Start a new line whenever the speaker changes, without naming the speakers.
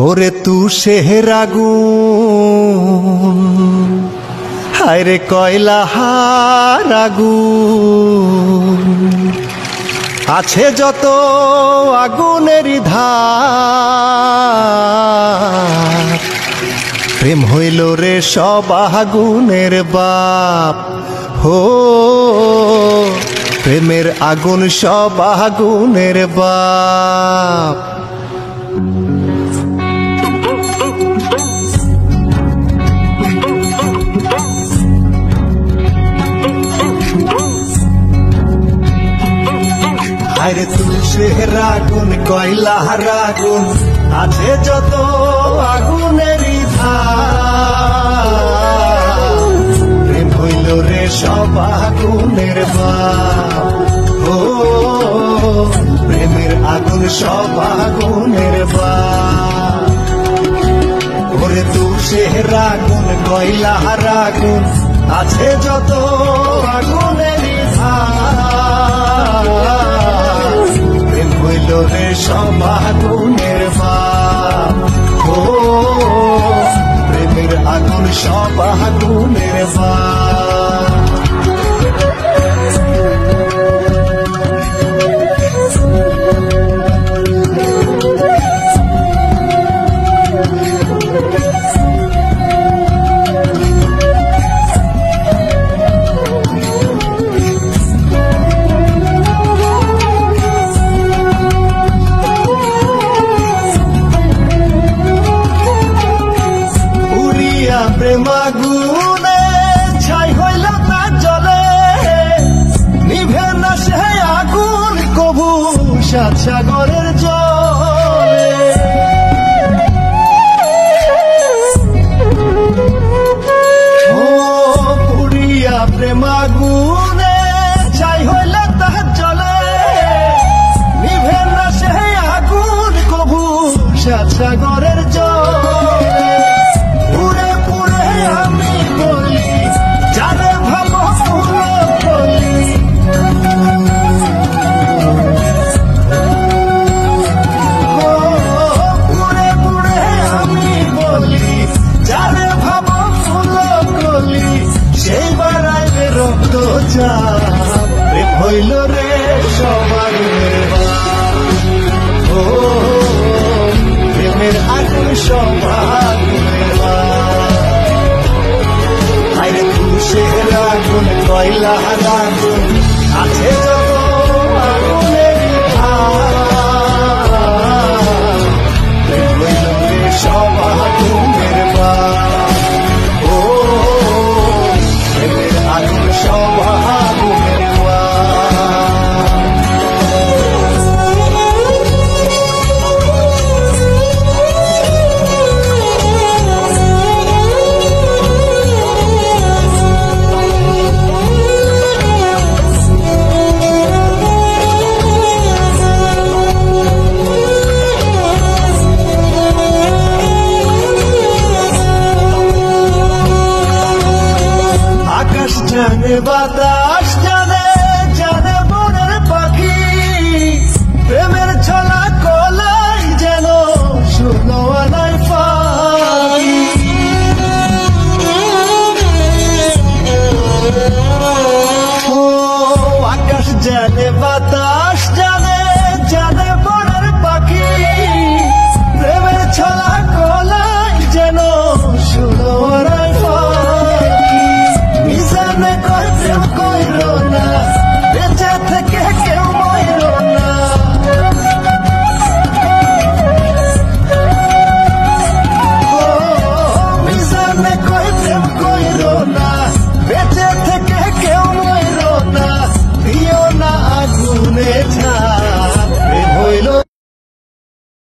ওরে তুষের আগুন হায়রে কয়লাহার আগুন আছে যত আগুনেরই ধার প্রেম হইল রে সব আগুনের বাপ হো প্রেমের আগুন সব আগুনের বাপ আরে তুষের আগুন কয়লার আগুন আছে যত আগুনেরই ধার প্রেম হইল রে সব আগুনের বাপ ও প্রেমের আগুন সব আগুনের বাপ ওরে তুষের আগুন কয়লার আগুন আছে যত আগুনেরই ধার প্রেম হইল রে সব আগুনের বাপ ও প্রেমের আগুন সব আগুনের বাপ প্রেমাগুনে ছাই হইল তার জলে নিভে না সে আগুন কবু সাত সাগরের জলে ও পুরিয়া প্রেমাগুনে ছাই হইল তার জলে নিভে না সে আগুন কবু সাত সাগরের জলে আমি বলি যারে ভাবো বলি পুরে পুরে আমি বলি যারে ভাবো ফুল কলি সেই বাড়াইলে রক্ত চাপ প্রেম হইল রে সবার ও প্রেমের আগুন সবার তুষের আগুন কয়লার আগুন